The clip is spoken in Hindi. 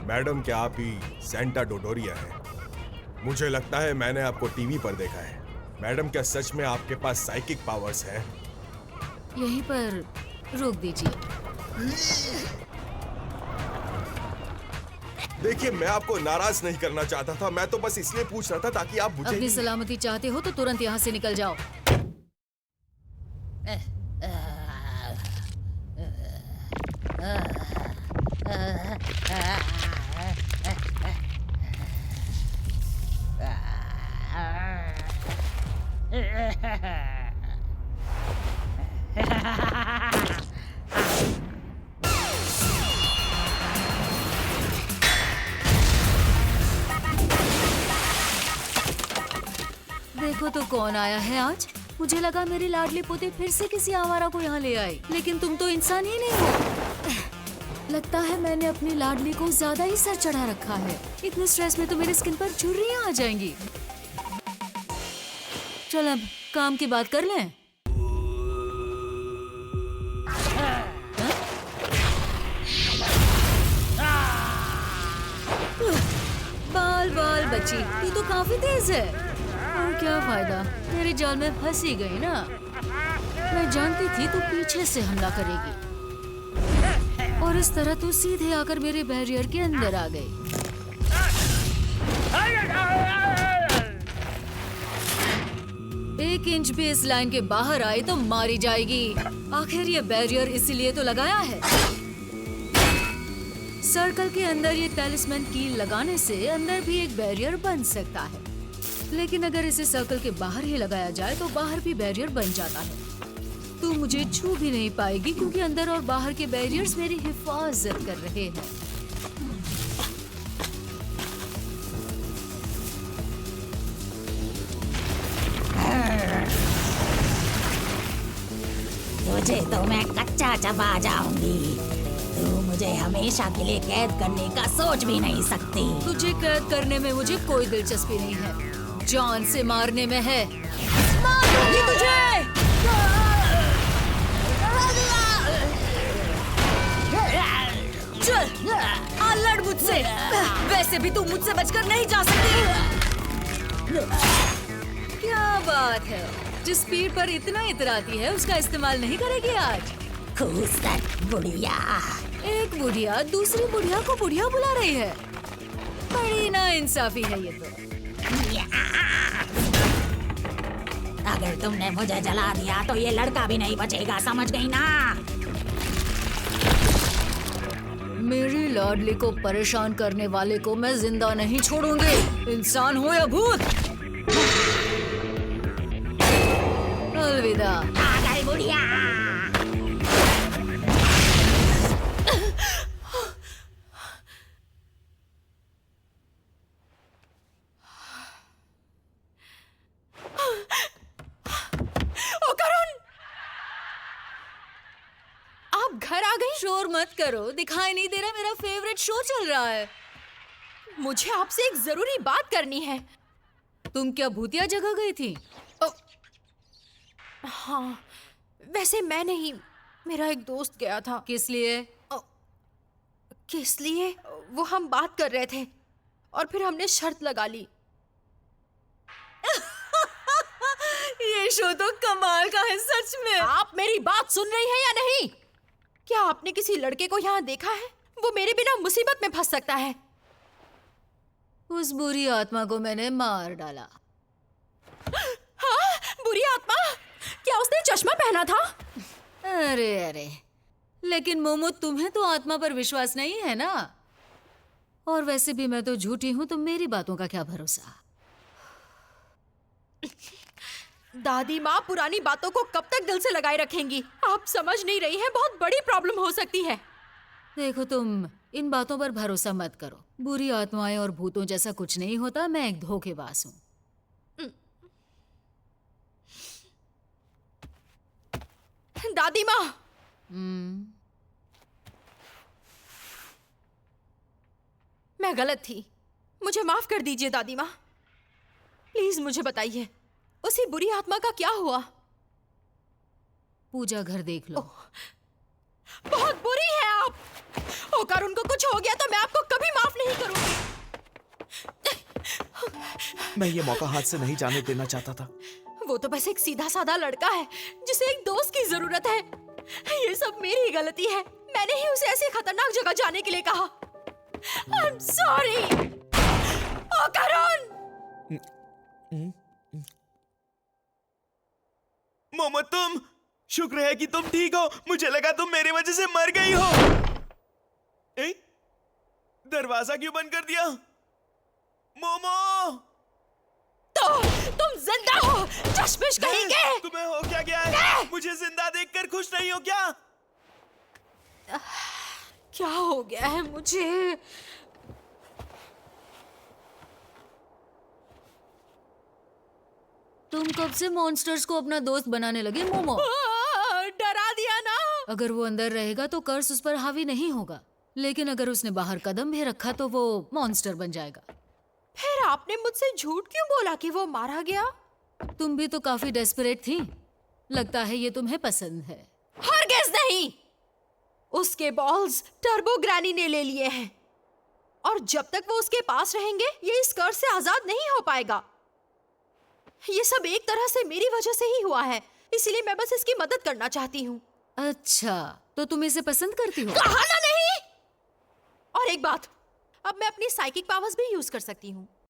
मैडम, क्या आप ही सेंटा डोडोरिया हैं? मुझे लगता है मैंने आपको टीवी पर देखा है। मैडम, क्या सच में आपके पास साइकिक पावर्स हैं? यहीं पर रोक दीजिए। देखिए, मैं आपको नाराज नहीं करना चाहता था। मैं तो बस इसलिए पूछ रहा था ताकि आप मुझे अपनी सलामती चाहते हो तो तुरंत यहाँ से निकल जाओ। देखो तो कौन आया है आज। मुझे लगा मेरी लाडली पोती फिर से किसी आवारा को यहाँ ले आई, लेकिन तुम तो इंसान ही नहीं हो। लगता है मैंने अपनी लाडली को ज्यादा ही सर चढ़ा रखा है। इतने स्ट्रेस में तो मेरी स्किन पर झुर्रियाँ आ जाएंगी। चल अब काम की बात कर लें। बाल बाल बच्ची, तू तो काफी तेज है। और क्या फायदा, तेरे जाल में फंस ही गई ना। मैं जानती थी तू पीछे से हमला करेगी और इस तरह तू सीधे आकर मेरे बैरियर के अंदर आ गई। एक इंच भी इस लाइन के बाहर आई तो मारी जाएगी। आखिर ये बैरियर इसीलिए तो लगाया है। सर्कल के अंदर ये टैलिस्मैन कील लगाने से अंदर भी एक बैरियर बन सकता है, लेकिन अगर इसे सर्कल के बाहर ही लगाया जाए तो बाहर भी बैरियर बन जाता है। तू मुझे छू भी नहीं पाएगी क्योंकि अंदर और बाहर के बैरियर्स मेरी हिफाजत कर रहे हैं। तुझे तो मैं कच्चा चबा जाऊंगी। तू मुझे हमेशा के लिए कैद करने का सोच भी नहीं सकती। तुझे कैद करने में मुझे कोई दिलचस्पी नहीं है, जान से मारने में है। मार दूंगी तुझे। चल आ लड़ मुझसे। वैसे भी तू मुझसे बचकर नहीं जा सकती। क्या बात है, जिस स्पीड पर इतना इतराती है उसका इस्तेमाल नहीं करेगी आज। खूसट बुढ़िया। एक बुढ़िया दूसरी बुढ़िया को बुढ़िया बुला रही है। बड़ी ना इंसाफी है ये तो। अगर तुमने मुझे जला दिया तो ये लड़का भी नहीं बचेगा, समझ गई ना? मेरी लाडली को परेशान करने वाले को मैं जिंदा नहीं छोड़ूंगी, इंसान हो या भूत। अलविदा। आ गई बुढ़िया। घर आ गई। शोर मत करो, दिखाई नहीं दे रहा मेरा फेवरेट शो चल रहा है। मुझे आपसे एक जरूरी बात करनी है। तुम क्या भूतिया जगह गई थी? हाँ, वैसे मैं नहीं, मेरा एक दोस्त गया था। किस लिए? किस लिए? वो हम बात कर रहे थे और फिर हमने शर्त लगा ली। ये शो तो कमाल का है सच में। आप मेरी बात सुन रही हैं या नहीं? क्या आपने किसी लड़के को यहाँ देखा है? वो मेरे बिना मुसीबत में फंस सकता है। उस बुरी आत्मा को मैंने मार डाला। हाँ, बुरी आत्मा? क्या उसने चश्मा पहना था? अरे अरे, लेकिन मोमो तुम्हें तो आत्मा पर विश्वास नहीं है ना। और वैसे भी मैं तो झूठी हूँ, तो मेरी बातों का क्या भरोसा। दादी माँ पुरानी बातों को कब तक दिल से लगाए रखेंगी? आप समझ नहीं रही हैं, बहुत बड़ी प्रॉब्लम हो सकती है। देखो, तुम इन बातों पर भरोसा मत करो। बुरी आत्माएं और भूतों जैसा कुछ नहीं होता। मैं एक धोखेबाज हूँ। दादी माँ, मैं गलत थी, मुझे माफ कर दीजिए दादी माँ। प्लीज मुझे बताइए, उसी बुरी आत्मा का क्या हुआ? पूजा घर देख लो। बहुत बुरी है आप। होकर उनको कुछ हो गया तो मैं आपको कभी माफ नहीं मैं ये मौका हाथ से नहीं जाने देना चाहता था। वो तो बस एक सीधा साधा लड़का है जिसे एक दोस्त की जरूरत है। ये सब मेरी ही गलती है। मैंने ही उसे ऐसी खतरनाक जगह जाने के लिए कहा। I'm sorry। ओ करुण! मोमो, तुम, शुक्र है कि तुम ठीक हो। मुझे लगा तुम मेरी वजह से मर गई हो। ए? दरवाजा क्यों बंद कर दिया? मोमो! तो तुम जिंदा हो, चश्मिश कहेंगे। तुम्हें हो क्या गया है? मुझे जिंदा देखकर खुश नहीं हो क्या? क्या हो गया है मुझे? तुम कब से मॉन्स्टर्स को अपना दोस्त बनाने लगे मोमो? डरा दिया ना। अगर वो अंदर रहेगा तो कर्स उस पर हावी नहीं होगा, लेकिन अगर उसने बाहर कदम भी रखा तो वो मॉन्स्टर बन जाएगा। फिर आपने मुझसे झूठ क्यों बोला कि वो मारा गया? तुम भी तो काफी डेस्परेट थी। लगता है ये तुम्हें पसंद है। हरगिज़ नहीं। उसके बॉल्स टर्बो ग्रैनी ने ले लिए हैं और जब तक वो उसके पास रहेंगे ये इस कर्ज से आजाद नहीं हो पाएगा। ये सब एक तरह से मेरी वजह से ही हुआ है, इसीलिए मैं बस इसकी मदद करना चाहती हूँ। अच्छा, तो तुम इसे पसंद करती हो? कहा ना नहीं। और एक बात, अब मैं अपनी साइकिक पावर्स भी यूज कर सकती हूँ।